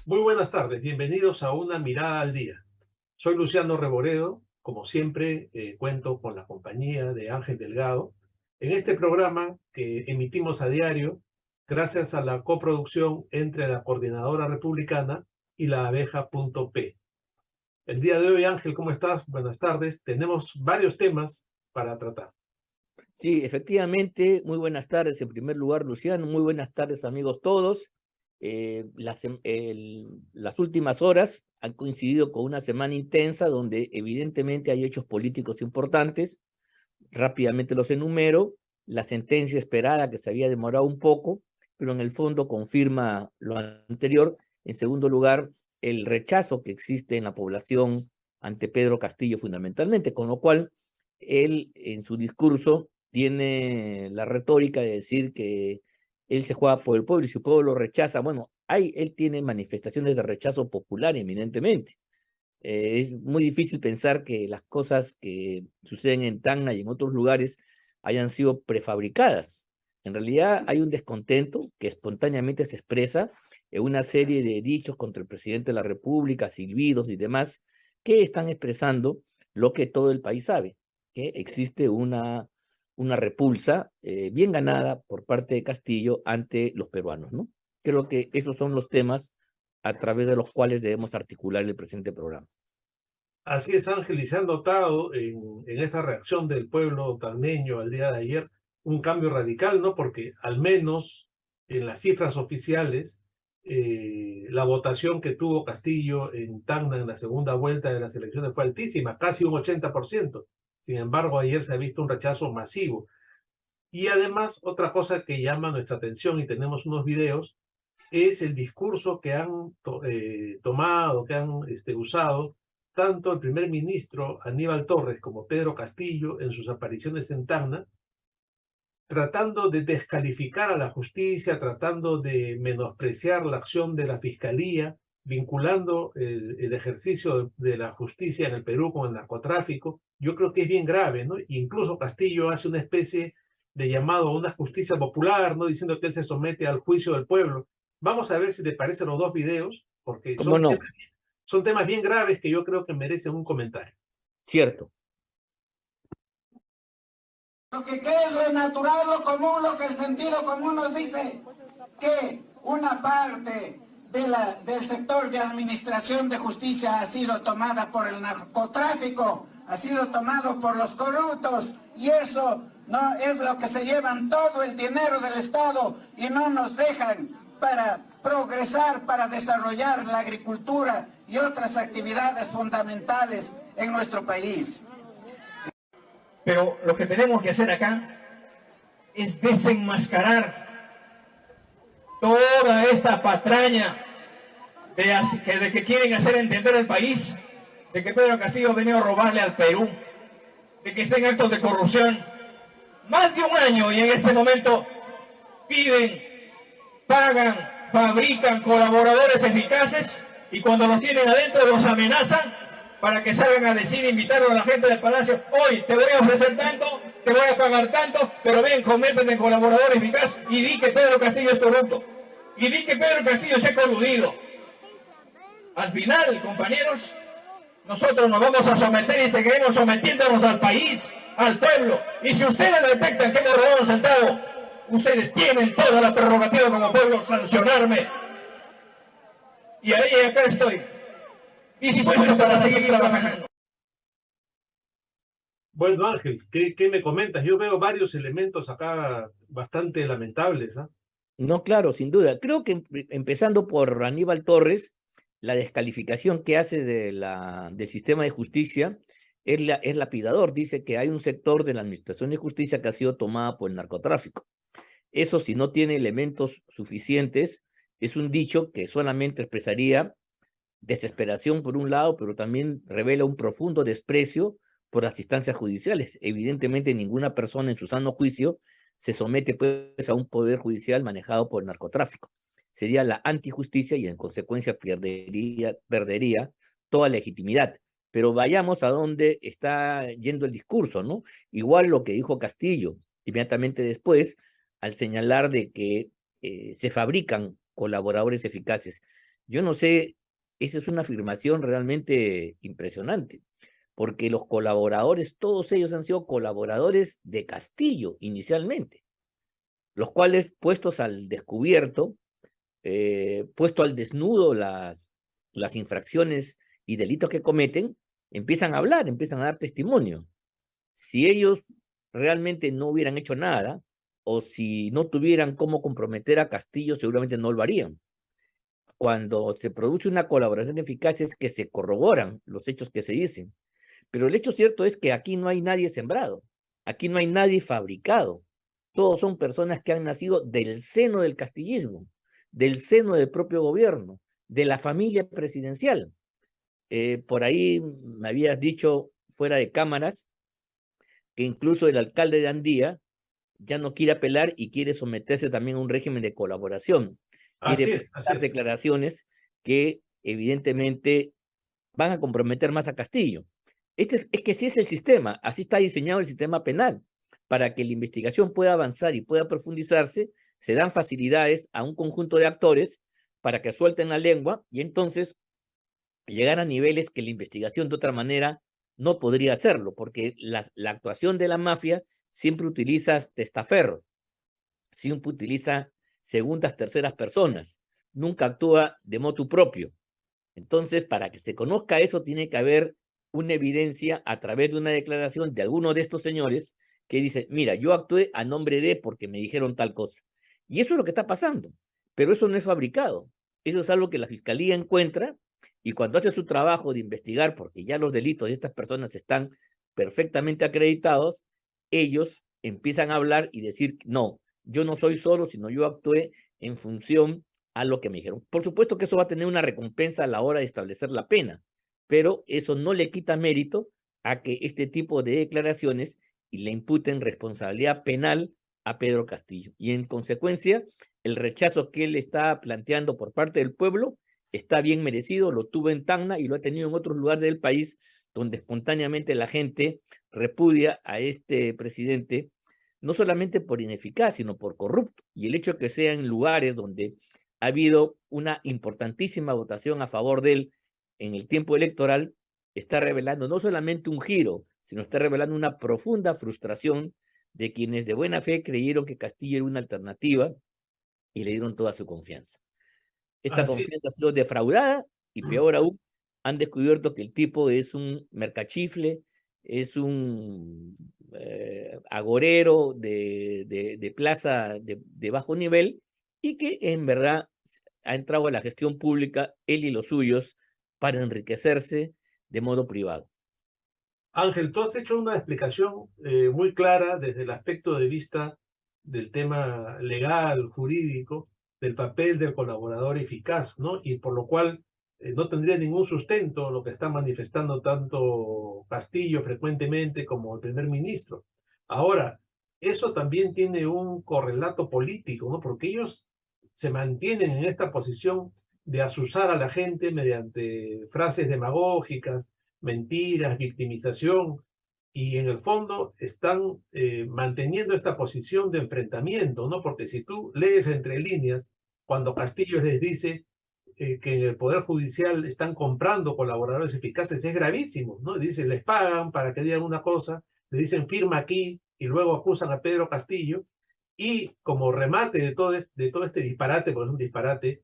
Muy buenas tardes, bienvenidos a Una Mirada al Día. Soy Luciano Reboredo, como siempre cuento con la compañía de Ángel Delgado en este programa que emitimos a diario gracias a la coproducción entre la Coordinadora Republicana y la Abeja.p. El día de hoy, Ángel, ¿cómo estás? Buenas tardes. Tenemos varios temas para tratar. Sí, efectivamente, muy buenas tardes en primer lugar, Luciano, muy buenas tardes amigos todos. Las últimas horas han coincidido con una semana intensa donde evidentemente hay hechos políticos importantes. Rápidamente los enumero. La sentencia esperada que se había demorado un poco, pero en el fondo confirma lo anterior. En segundo lugar, el rechazo que existe en la población ante Pedro Castillo fundamentalmente, con lo cual él en su discurso tiene la retórica de decir que él se juega por el pueblo y si el pueblo lo rechaza, bueno, él tiene manifestaciones de rechazo popular eminentemente. Es muy difícil pensar que las cosas que suceden en Tacna y en otros lugares hayan sido prefabricadas. En realidad hay un descontento que espontáneamente se expresa en una serie de dichos contra el presidente de la República, silbidos y demás, que están expresando lo que todo el país sabe, que existe una repulsa bien ganada por parte de Castillo ante los peruanos, ¿no? Creo que esos son los temas a través de los cuales debemos articular el presente programa. Así es, Ángel, y se ha notado en esta reacción del pueblo tacneño al día de ayer un cambio radical, ¿no? Porque al menos en las cifras oficiales, la votación que tuvo Castillo en Tacna en la segunda vuelta de las elecciones fue altísima, casi un 80%. Sin embargo, ayer se ha visto un rechazo masivo. Y además, otra cosa que llama nuestra atención, y tenemos unos videos, es el discurso que han tomado, que han usado tanto el primer ministro Aníbal Torres como Pedro Castillo en sus apariciones en Tacna, tratando de descalificar a la justicia, tratando de menospreciar la acción de la fiscalía, vinculando el ejercicio de la justicia en el Perú con el narcotráfico. Yo creo que es bien grave, ¿no? Incluso Castillo hace una especie de llamado a una justicia popular, ¿no? Diciendo que él se somete al juicio del pueblo. Vamos a ver si te parecen los dos videos, porque ¿Cómo no? son temas bien graves que yo creo que merecen un comentario. Cierto. Lo que es lo natural, lo común, lo que el sentido común nos dice, que una parte del sector de administración de justicia ha sido tomada por el narcotráfico, ha sido tomado por los corruptos, y eso no es lo que se llevan todo el dinero del Estado y no nos dejan para progresar, para desarrollar la agricultura y otras actividades fundamentales en nuestro país. Pero lo que tenemos que hacer acá es desenmascarar toda esta patraña de que quieren hacer entender al país de que Pedro Castillo ha venido a robarle al Perú, de que está en actos de corrupción. Más de un año y en este momento piden, pagan, fabrican colaboradores eficaces y cuando los tienen adentro los amenazan para que salgan a decir, invitaron a la gente del Palacio, hoy te voy a ofrecer tanto, te voy a pagar tanto, pero ven, conviértete en colaborador eficaz y di que Pedro Castillo es corrupto. Y di que Pedro Castillo se ha coludido. Al final, compañeros, nosotros nos vamos a someter y seguiremos sometiéndonos al país, al pueblo. Y si ustedes detectan que hemos robado un centavo, ustedes tienen toda la prerrogativa como pueblo sancionarme. Y ahí acá estoy. Y si soy para seguir trabajando. Bueno, Ángel, ¿qué me comentas? Yo veo varios elementos acá bastante lamentables, ¿ah? No, claro, sin duda. Creo que empezando por Aníbal Torres, la descalificación que hace del sistema de justicia es lapidador. Dice que hay un sector de la administración de justicia que ha sido tomada por el narcotráfico. Eso, si no tiene elementos suficientes, es un dicho que solamente expresaría desesperación por un lado, pero también revela un profundo desprecio por las instancias judiciales. Evidentemente, ninguna persona en su sano juicio se somete pues a un poder judicial manejado por el narcotráfico. Sería la antijusticia y en consecuencia perdería toda legitimidad. Pero vayamos a dónde está yendo el discurso, ¿no? Igual lo que dijo Castillo inmediatamente después, al señalar de que se fabrican colaboradores eficaces. Yo no sé, esa es una afirmación realmente impresionante, porque los colaboradores, todos ellos han sido colaboradores de Castillo inicialmente, los cuales puestos al descubierto, puesto al desnudo las infracciones y delitos que cometen, empiezan a hablar, empiezan a dar testimonio. Si ellos realmente no hubieran hecho nada, o si no tuvieran cómo comprometer a Castillo, seguramente no lo harían. Cuando se produce una colaboración eficaz es que se corroboran los hechos que se dicen. Pero el hecho cierto es que aquí no hay nadie sembrado, aquí no hay nadie fabricado. Todos son personas que han nacido del seno del castillismo, del seno del propio gobierno, de la familia presidencial. Por ahí me habías dicho fuera de cámaras que incluso el alcalde de Andía ya no quiere apelar y quiere someterse también a un régimen de colaboración. Quiere Así presentar es. declaraciones que evidentemente van a comprometer más a Castillo. Es que sí es el sistema, así está diseñado el sistema penal. Para que la investigación pueda avanzar y pueda profundizarse, se dan facilidades a un conjunto de actores para que suelten la lengua y entonces llegar a niveles que la investigación de otra manera no podría hacerlo, porque la actuación de la mafia siempre utiliza testaferro, siempre utiliza segundas, terceras personas, nunca actúa de motu propio. Entonces, para que se conozca eso, tiene que haber una evidencia a través de una declaración de alguno de estos señores que dice, mira, yo actué a nombre de porque me dijeron tal cosa. Y eso es lo que está pasando, pero eso no es fabricado. Eso es algo que la fiscalía encuentra y cuando hace su trabajo de investigar, porque ya los delitos de estas personas están perfectamente acreditados, ellos empiezan a hablar y decir, no, yo no soy solo, sino yo actué en función a lo que me dijeron. Por supuesto que eso va a tener una recompensa a la hora de establecer la pena, pero eso no le quita mérito a que este tipo de declaraciones y le imputen responsabilidad penal a Pedro Castillo. Y en consecuencia, el rechazo que él está planteando por parte del pueblo está bien merecido, lo tuvo en Tacna y lo ha tenido en otros lugares del país donde espontáneamente la gente repudia a este presidente, no solamente por ineficaz, sino por corrupto. Y el hecho de que sea en lugares donde ha habido una importantísima votación a favor de él en el tiempo electoral, está revelando no solamente un giro, sino está revelando una profunda frustración de quienes de buena fe creyeron que Castillo era una alternativa y le dieron toda su confianza. Esta Así, confianza ha sido defraudada y peor aún, han descubierto que el tipo es un mercachifle, es un agorero de plaza de bajo nivel y que en verdad ha entrado a la gestión pública, él y los suyos, para enriquecerse de modo privado. Ángel, tú has hecho una explicación muy clara desde el aspecto de vista del tema legal, jurídico, del papel del colaborador eficaz, ¿no? Y por lo cual no tendría ningún sustento lo que está manifestando tanto Castillo frecuentemente como el primer ministro. Ahora, eso también tiene un correlato político, ¿no? Porque ellos se mantienen en esta posición de azuzar a la gente mediante frases demagógicas, mentiras, victimización, y en el fondo están manteniendo esta posición de enfrentamiento, ¿no? Porque si tú lees entre líneas, cuando Castillo les dice que en el Poder Judicial están comprando colaboradores eficaces, es gravísimo, ¿no? Dice, les pagan para que digan una cosa, le dicen firma aquí, y luego acusan a Pedro Castillo, y como remate de todo este disparate, porque es un disparate,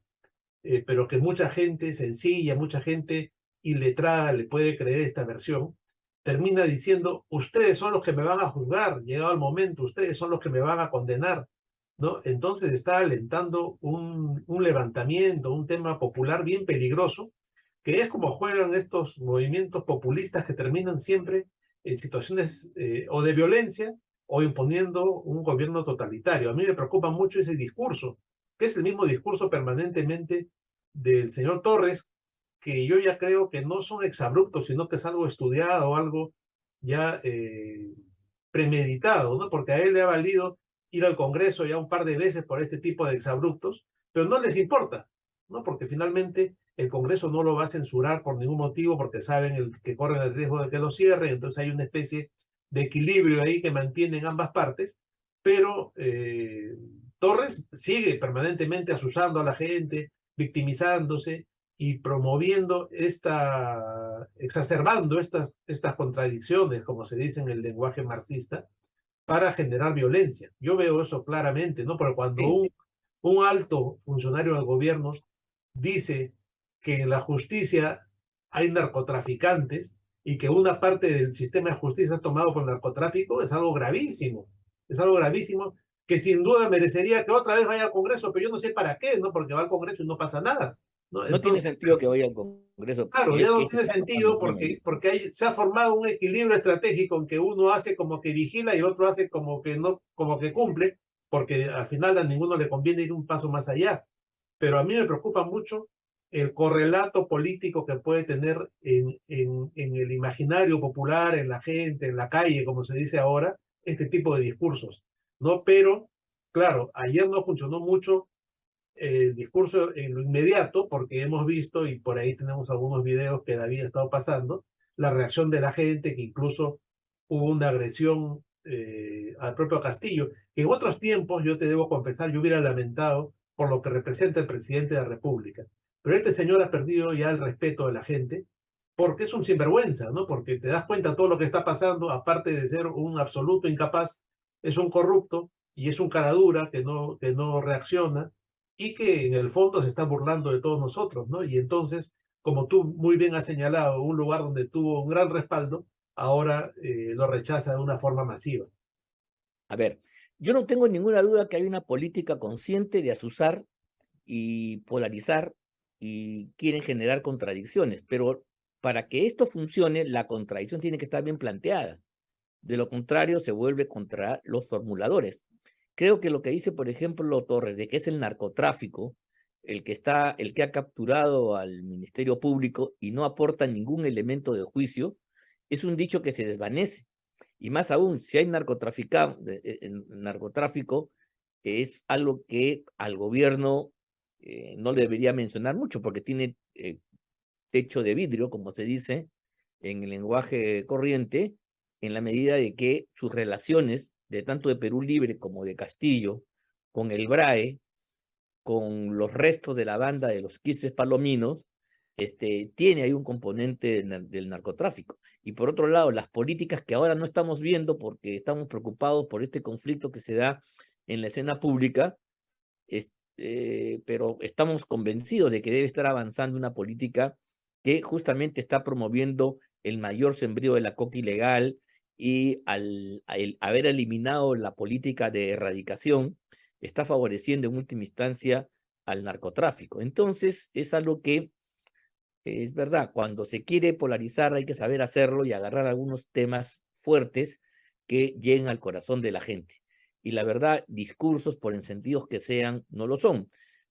pero que mucha gente sencilla, mucha gente iletrada le puede creer esta versión, termina diciendo, ustedes son los que me van a juzgar, llegado el momento, ustedes son los que me van a condenar, ¿no? Entonces está alentando un levantamiento, un tema popular bien peligroso, que es como juegan estos movimientos populistas que terminan siempre en situaciones o de violencia o imponiendo un gobierno totalitario. A mí me preocupa mucho ese discurso, que es el mismo discurso permanentemente del señor Torres, que yo ya creo que no son exabruptos, sino que es algo estudiado o algo ya premeditado, ¿no? Porque a él le ha valido ir al Congreso ya un par de veces por este tipo de exabruptos, pero no les importa, ¿no? Porque finalmente el Congreso no lo va a censurar por ningún motivo, porque saben que corren el riesgo de que lo cierren, entonces hay una especie de equilibrio ahí que mantienen ambas partes, pero Torres sigue permanentemente asusando a la gente, victimizándose, y promoviendo exacerbando estas contradicciones, como se dice en el lenguaje marxista, para generar violencia. Yo veo eso claramente, ¿no? Pero cuando Sí. un alto funcionario del gobierno dice que en la justicia hay narcotraficantes y que una parte del sistema de justicia es tomado por narcotráfico, es algo gravísimo. Es algo gravísimo que sin duda merecería que otra vez vaya al Congreso, pero yo no sé para qué, ¿no? Porque va al Congreso y no pasa nada, ¿no? No tiene Entonces, sentido que vaya al Congreso claro, si ya es que no esto tiene está pasando sentido en Panamá, ¿no? porque se ha formado un equilibrio estratégico en que uno hace como que vigila y el otro hace como que no, como que cumple, porque al final a ninguno le conviene ir un paso más allá. Pero a mí me preocupa mucho el correlato político que puede tener en el imaginario popular, en la gente, en la calle, como se dice ahora, este tipo de discursos, ¿no? Pero, claro, ayer no funcionó mucho el discurso en lo inmediato, porque hemos visto, y por ahí tenemos algunos videos que David ha estado pasando, la reacción de la gente, que incluso hubo una agresión al propio Castillo, que en otros tiempos, yo te debo confesar, yo hubiera lamentado por lo que representa el presidente de la República. Pero este señor ha perdido ya el respeto de la gente, porque es un sinvergüenza, ¿no? Porque te das cuenta de todo lo que está pasando, aparte de ser un absoluto incapaz, es un corrupto y es un caradura que no reacciona y que en el fondo se está burlando de todos nosotros, ¿no? Y entonces, como tú muy bien has señalado, un lugar donde tuvo un gran respaldo, ahora lo rechaza de una forma masiva. A ver, yo no tengo ninguna duda que hay una política consciente de azuzar y polarizar y quieren generar contradicciones, pero para que esto funcione, la contradicción tiene que estar bien planteada. De lo contrario, se vuelve contra los formuladores. Creo que lo que dice, por ejemplo, Torres, de que es el narcotráfico el que ha capturado al Ministerio Público y no aporta ningún elemento de juicio, es un dicho que se desvanece. Y más aún, si hay narcotráfico, es algo que al gobierno no le debería mencionar mucho, porque tiene techo de vidrio, como se dice en el lenguaje corriente, en la medida de que sus relaciones, de tanto de Perú Libre como de Castillo, con el BRAE, con los restos de la banda de los Quistes Palominos, tiene ahí un componente del narcotráfico. Y por otro lado, las políticas que ahora no estamos viendo porque estamos preocupados por este conflicto que se da en la escena pública, pero estamos convencidos de que debe estar avanzando una política que justamente está promoviendo el mayor sembrío de la coca ilegal y al haber eliminado la política de erradicación, está favoreciendo en última instancia al narcotráfico. Entonces, es algo que es verdad, cuando se quiere polarizar hay que saber hacerlo y agarrar algunos temas fuertes que lleguen al corazón de la gente. Y la verdad, discursos, por encendidos que sean, no lo son.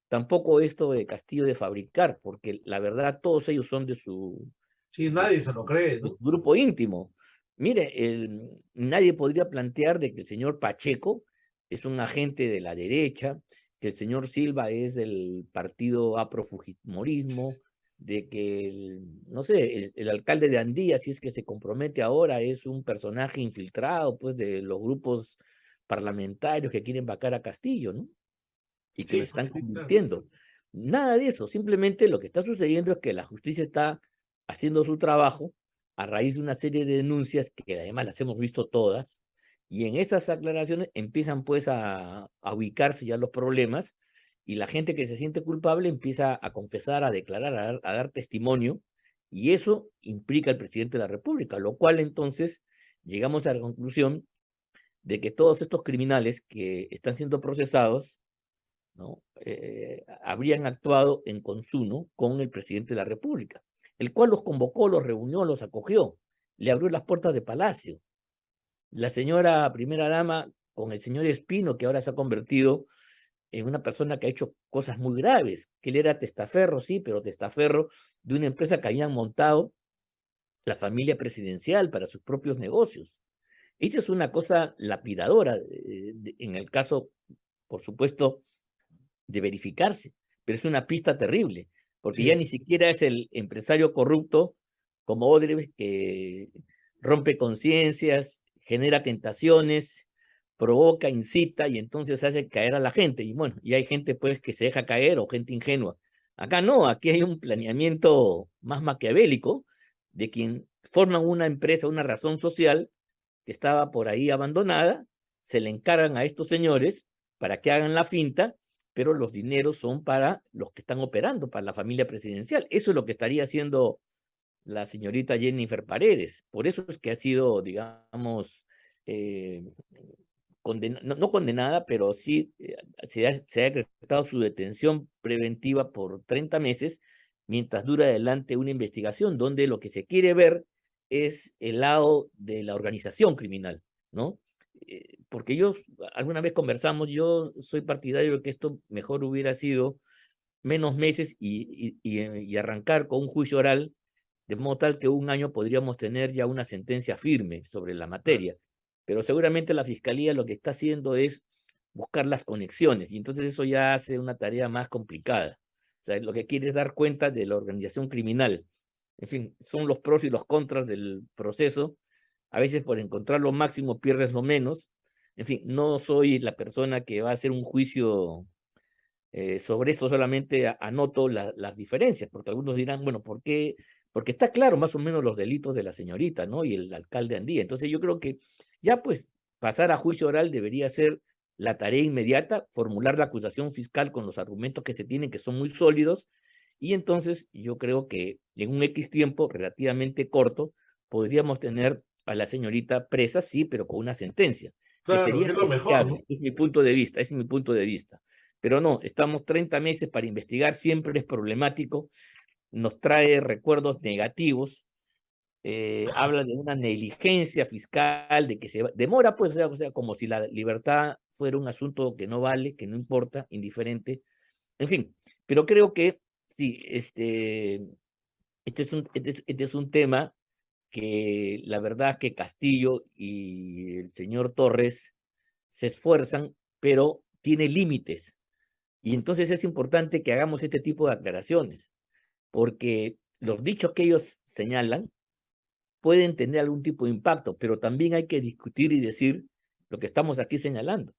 Tampoco esto de Castillo de fabricar, porque la verdad todos ellos son Sí, de nadie su, se lo cree, de su ¿no? grupo íntimo. Mire, nadie podría plantear de que el señor Pacheco es un agente de la derecha, que el señor Silva es del partido aprofujimorismo, de que, no sé, el alcalde de Andía, si es que se compromete ahora, es un personaje infiltrado, pues, de los grupos parlamentarios que quieren vacar a Castillo, ¿no? Y que lo Sí, están sí, claro. convirtiendo. Nada de eso, simplemente lo que está sucediendo es que la justicia está haciendo su trabajo a raíz de una serie de denuncias que además las hemos visto todas, y en esas aclaraciones empiezan pues a ubicarse ya los problemas y la gente que se siente culpable empieza a confesar, a declarar, a dar testimonio, y eso implica al presidente de la República, lo cual entonces llegamos a la conclusión de que todos estos criminales que están siendo procesados, ¿no? Habrían actuado en consumo con el presidente de la República, el cual los convocó, los reunió, los acogió, le abrió las puertas de Palacio. La señora primera dama con el señor Espino, que ahora se ha convertido en una persona que ha hecho cosas muy graves, que él era testaferro, sí, pero testaferro de una empresa que habían montado la familia presidencial para sus propios negocios. Esa es una cosa lapidadora, en el caso, por supuesto, de verificarse, pero es una pista terrible, porque ya Sí. ni siquiera es el empresario corrupto como Odebrecht que rompe conciencias, genera tentaciones, provoca, incita y entonces hace caer a la gente. Y bueno, y hay gente pues que se deja caer o gente ingenua, Acá no, aquí hay un planeamiento más maquiavélico de quien forman una empresa, una razón social que estaba por ahí abandonada, se le encargan a estos señores para que hagan la finta, pero los dineros son para los que están operando, para la familia presidencial. Eso es lo que estaría haciendo la señorita Jennifer Paredes. Por eso es que ha sido, digamos, no condenada, pero sí se ha decretado su detención preventiva por 30 meses, mientras dura adelante una investigación donde lo que se quiere ver es el lado de la organización criminal, ¿no? Porque alguna vez conversamos, yo soy partidario de que esto mejor hubiera sido menos meses y arrancar con un juicio oral, de modo tal que un año podríamos tener ya una sentencia firme sobre la materia. Pero seguramente la Fiscalía lo que está haciendo es buscar las conexiones, y entonces eso ya hace una tarea más complicada. O sea, lo que quiere es dar cuenta de la organización criminal. En fin, son los pros y los contras del proceso. A veces por encontrar lo máximo pierdes lo menos. En fin, no soy la persona que va a hacer un juicio sobre esto, solamente anoto las diferencias, porque algunos dirán, bueno, ¿por qué? Porque está claro más o menos los delitos de la señorita, ¿no? Y el alcalde Andía. Entonces yo creo que ya pues pasar a juicio oral debería ser la tarea inmediata, formular la acusación fiscal con los argumentos que se tienen, que son muy sólidos, y entonces yo creo que en un X tiempo relativamente corto podríamos tener a la señorita presa, sí, pero con una sentencia, que Claro, sería es lo mejor, ¿no? deseable. Es mi punto de vista, ese es mi punto de vista. Pero no, estamos 30 meses para investigar, siempre es problemático, nos trae recuerdos negativos, habla de una negligencia fiscal, de que se demora, pues, o sea, como si la libertad fuera un asunto que no vale, que no importa, indiferente, en fin, pero creo que sí, este es un tema que la verdad que Castillo y el señor Torres se esfuerzan, pero tiene límites. Y entonces es importante que hagamos este tipo de aclaraciones, porque los dichos que ellos señalan pueden tener algún tipo de impacto, pero también hay que discutir y decir lo que estamos aquí señalando.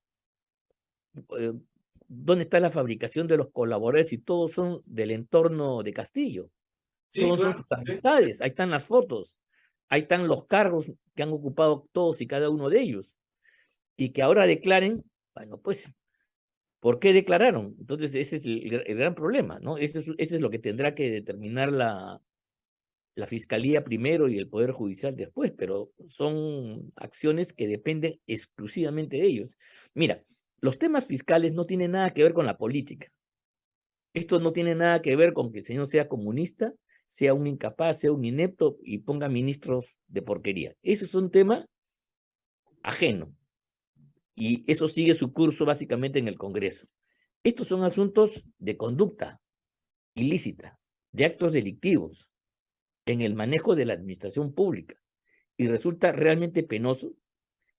¿Dónde está la fabricación de los colaboradores? Y todos son del entorno de Castillo. Sí, Todos son claro. sus amistades. Ahí están las fotos. Ahí están los cargos que han ocupado todos y cada uno de ellos. Y que ahora declaren, bueno, pues, ¿por qué declararon? Entonces, ese es el gran problema, ¿no? Ese es lo que tendrá que determinar la Fiscalía primero y el Poder Judicial después, pero son acciones que dependen exclusivamente de ellos. Mira, los temas fiscales no tienen nada que ver con la política. Esto no tiene nada que ver con que el señor sea comunista, sea un incapaz, sea un inepto y ponga ministros de porquería. Eso es un tema ajeno. Y eso sigue su curso básicamente en el Congreso. Estos son asuntos de conducta ilícita, de actos delictivos en el manejo de la administración pública. Y resulta realmente penoso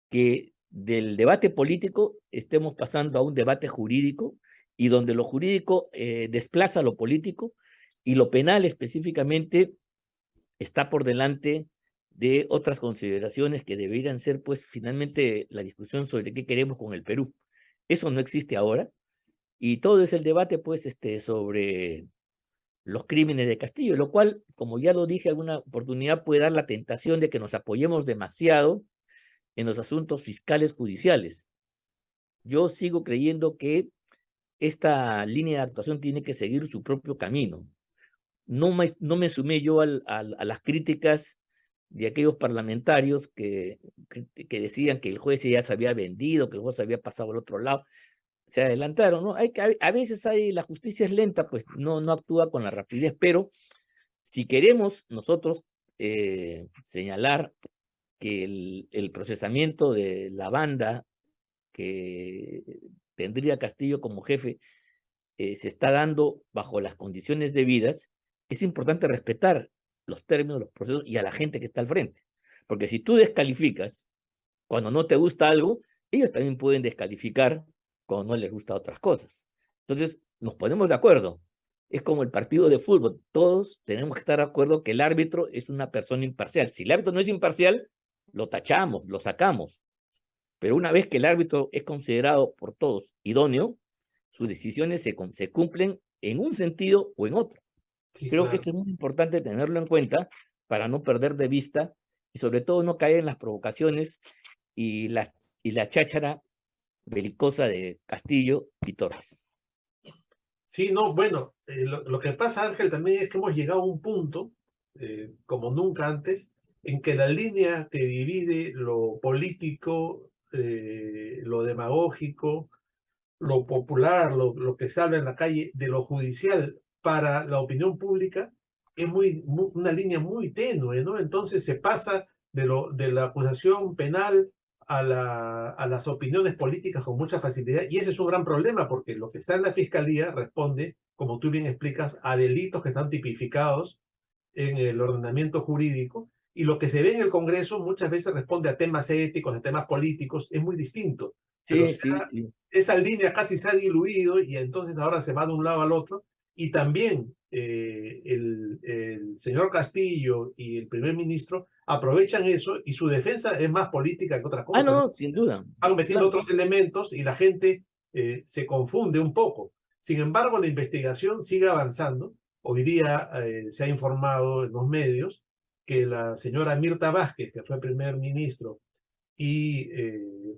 que del debate político estemos pasando a un debate jurídico y donde lo jurídico desplaza lo político y lo penal específicamente está por delante de otras consideraciones que deberían ser, pues, finalmente la discusión sobre qué queremos con el Perú. Eso no existe ahora y todo es el debate, pues, sobre los crímenes de Castillo, lo cual, como ya lo dije alguna oportunidad, puede dar la tentación de que nos apoyemos demasiado en los asuntos fiscales judiciales. Yo sigo creyendo que esta línea de actuación tiene que seguir su propio camino. No me sumé yo a las críticas de aquellos parlamentarios que decían que el juez ya se había vendido, que el juez había pasado al otro lado. Se adelantaron, ¿no? A veces la justicia es lenta, pues no actúa con la rapidez, pero si queremos nosotros señalar que el procesamiento de la banda que tendría Castillo como jefe se está dando bajo las condiciones debidas, es importante respetar los términos, los procesos y a la gente que está al frente. Porque si tú descalificas cuando no te gusta algo, ellos también pueden descalificar cuando no les gusta otras cosas. Entonces, nos ponemos de acuerdo. Es como el partido de fútbol. Todos tenemos que estar de acuerdo que el árbitro es una persona imparcial. Si el árbitro no es imparcial, lo tachamos, lo sacamos. Pero una vez que el árbitro es considerado por todos idóneo, sus decisiones se cumplen en un sentido o en otro. Sí, Creo que claro. esto es muy importante tenerlo en cuenta para no perder de vista y sobre todo no caer en las provocaciones y la cháchara belicosa de Castillo y Torres. Sí, no, bueno, lo que pasa, Ángel, también es que hemos llegado a un punto, como nunca antes, en que la línea que divide lo político, lo demagógico, lo popular, lo que se habla en la calle, de lo judicial para la opinión pública, es una línea muy tenue, ¿no? Entonces se pasa de la acusación penal a las opiniones políticas con mucha facilidad, y ese es un gran problema, porque lo que está en la fiscalía responde, como tú bien explicas, a delitos que están tipificados en el ordenamiento jurídico, y lo que se ve en el Congreso muchas veces responde a temas éticos, a temas políticos, es muy distinto, pero Sí, sí, sí. esa línea casi se ha diluido y entonces ahora se va de un lado al otro, y también el señor Castillo y el primer ministro aprovechan eso, y su defensa es más política que otra Ah, cosa, ¿no? no, sin duda. Van metiendo Claro. otros elementos y la gente se confunde un poco. Sin embargo, la investigación sigue avanzando. Hoy día se ha informado en los medios que la señora Mirta Vázquez, que fue primer ministro, y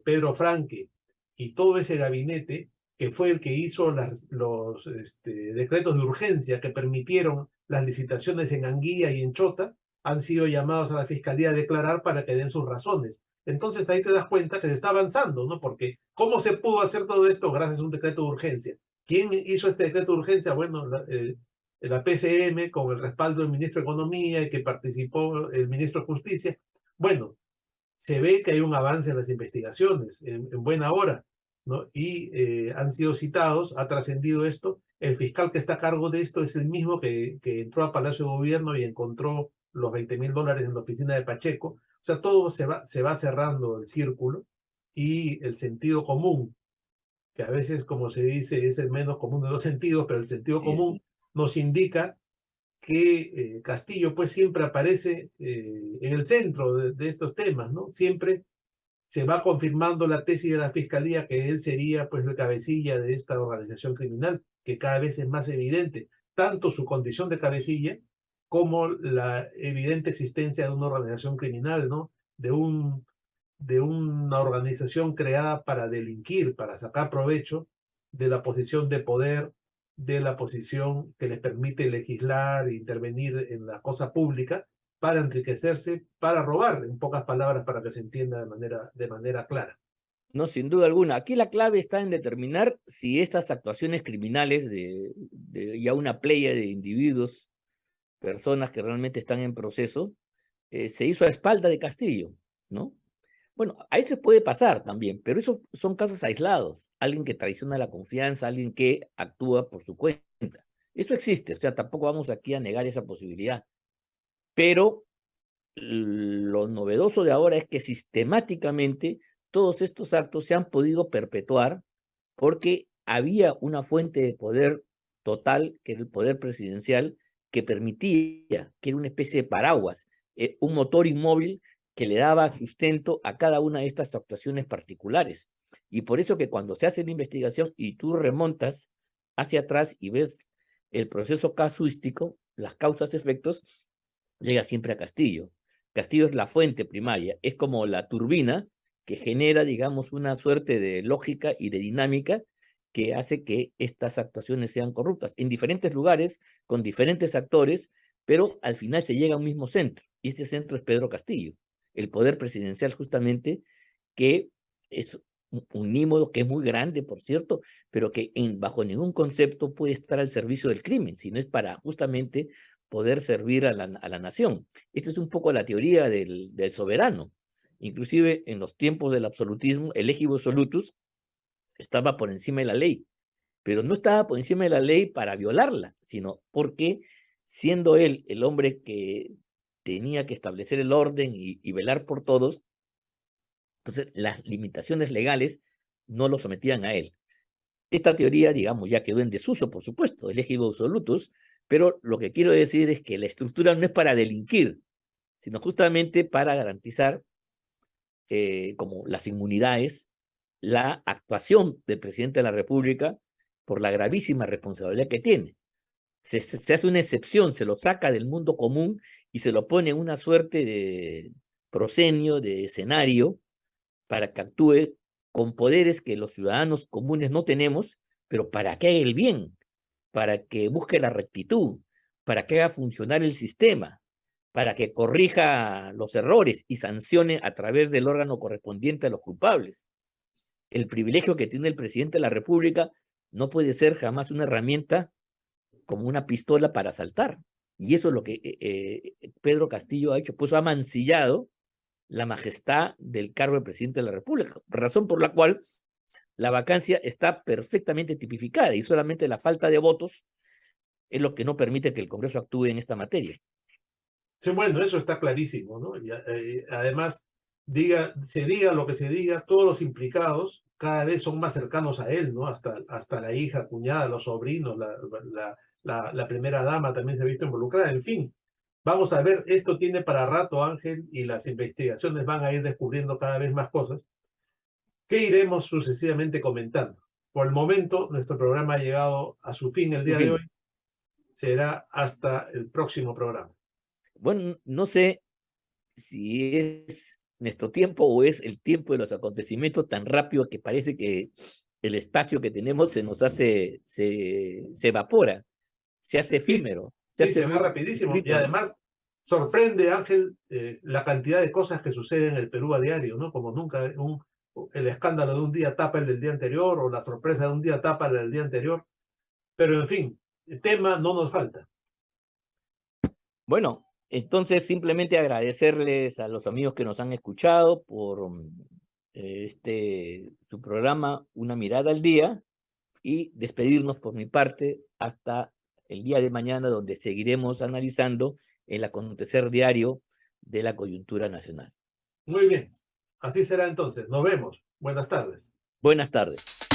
Pedro Franque, y todo ese gabinete, que fue el que hizo los decretos de urgencia que permitieron las licitaciones en Anguía y en Chota, han sido llamados a la fiscalía a declarar para que den sus razones. Entonces ahí te das cuenta que se está avanzando, ¿no? Porque ¿cómo se pudo hacer todo esto? Gracias a un decreto de urgencia. ¿Quién hizo este decreto de urgencia? Bueno, la PCM, con el respaldo del ministro de Economía, y que participó el ministro de Justicia. Bueno, se ve que hay un avance en las investigaciones, en buena hora, ¿no? Y han sido citados, ha trascendido esto. El fiscal que está a cargo de esto es el mismo que entró a Palacio de Gobierno y encontró los $20,000 en la oficina de Pacheco. O sea, todo se va cerrando el círculo, y el sentido común, que a veces, como se dice, es el menos común de los sentidos, pero el sentido Sí, común sí. nos indica que Castillo pues siempre aparece en el centro de estos temas, ¿no? Siempre se va confirmando la tesis de la fiscalía que él sería pues la cabecilla de esta organización criminal, que cada vez es más evidente, tanto su condición de cabecilla como la evidente existencia de una organización criminal, ¿no? De una organización creada para delinquir, para sacar provecho de la posición de poder, de la posición que les permite legislar e intervenir en la cosa pública, para enriquecerse, para robar, en pocas palabras, para que se entienda de manera clara. No, sin duda alguna. Aquí la clave está en determinar si estas actuaciones criminales de ya una playa de individuos, personas que realmente están en proceso, se hizo a espalda de Castillo, ¿no? Bueno, a eso puede pasar también, pero esos son casos aislados. Alguien que traiciona la confianza, alguien que actúa por su cuenta. Eso existe, o sea, tampoco vamos aquí a negar esa posibilidad. Pero lo novedoso de ahora es que sistemáticamente todos estos actos se han podido perpetuar porque había una fuente de poder total, que era el poder presidencial, que permitía, que era una especie de paraguas, un motor inmóvil que le daba sustento a cada una de estas actuaciones particulares. Y por eso que cuando se hace la investigación y tú remontas hacia atrás y ves el proceso casuístico, las causas, efectos, llega siempre a Castillo. Castillo es la fuente primaria, es como la turbina que genera, digamos, una suerte de lógica y de dinámica que hace que estas actuaciones sean corruptas en diferentes lugares, con diferentes actores, pero al final se llega a un mismo centro, y este centro es Pedro Castillo, el poder presidencial justamente, que es un unímodo, que es muy grande, por cierto, pero que bajo ningún concepto puede estar al servicio del crimen, sino es para justamente poder servir a la nación. Esta es un poco la teoría del soberano. Inclusive en los tiempos del absolutismo, el legibus solutus estaba por encima de la ley, pero no estaba por encima de la ley para violarla, sino porque siendo él el hombre que tenía que establecer el orden y velar por todos, entonces las limitaciones legales no lo sometían a él. Esta teoría, digamos, ya quedó en desuso, por supuesto, el legibus solutus, pero lo que quiero decir es que la estructura no es para delinquir, sino justamente para garantizar, como las inmunidades, la actuación del presidente de la República por la gravísima responsabilidad que tiene. Se hace una excepción, se lo saca del mundo común y se lo pone en una suerte de proscenio, de escenario, para que actúe con poderes que los ciudadanos comunes no tenemos, pero para que haga el bien, para que busque la rectitud, para que haga funcionar el sistema, para que corrija los errores y sancione a través del órgano correspondiente a los culpables. El privilegio que tiene el presidente de la República no puede ser jamás una herramienta como una pistola para asaltar. Y eso es lo que Pedro Castillo ha hecho, pues ha mancillado la majestad del cargo de presidente de la República, razón por la cual la vacancia está perfectamente tipificada y solamente la falta de votos es lo que no permite que el Congreso actúe en esta materia. Sí, bueno, eso está clarísimo, ¿no? Y, además, se diga lo que se diga, todos los implicados cada vez son más cercanos a él, ¿no? Hasta la hija, cuñada, los sobrinos, la primera dama también se ha visto involucrada, en fin. Vamos a ver, esto tiene para rato, Ángel, y las investigaciones van a ir descubriendo cada vez más cosas que iremos sucesivamente comentando. Por el momento, nuestro programa ha llegado a su fin el día de hoy. Será hasta el próximo programa. Bueno, no sé si es nuestro tiempo o es el tiempo de los acontecimientos tan rápido que parece que el espacio que tenemos se nos hace, se evapora, se hace efímero. Sí, se va rapidísimo. Y además sorprende, Ángel, la cantidad de cosas que suceden en el Perú a diario, ¿no? Como nunca el escándalo de un día tapa el del día anterior, o la sorpresa de un día tapa el del día anterior. Pero en fin, el tema no nos falta. Bueno, entonces simplemente agradecerles a los amigos que nos han escuchado por su programa Una Mirada al Día y despedirnos por mi parte hasta el día de mañana, donde seguiremos analizando el acontecer diario de la coyuntura nacional. Muy bien, así será entonces. Nos vemos. Buenas tardes. Buenas tardes.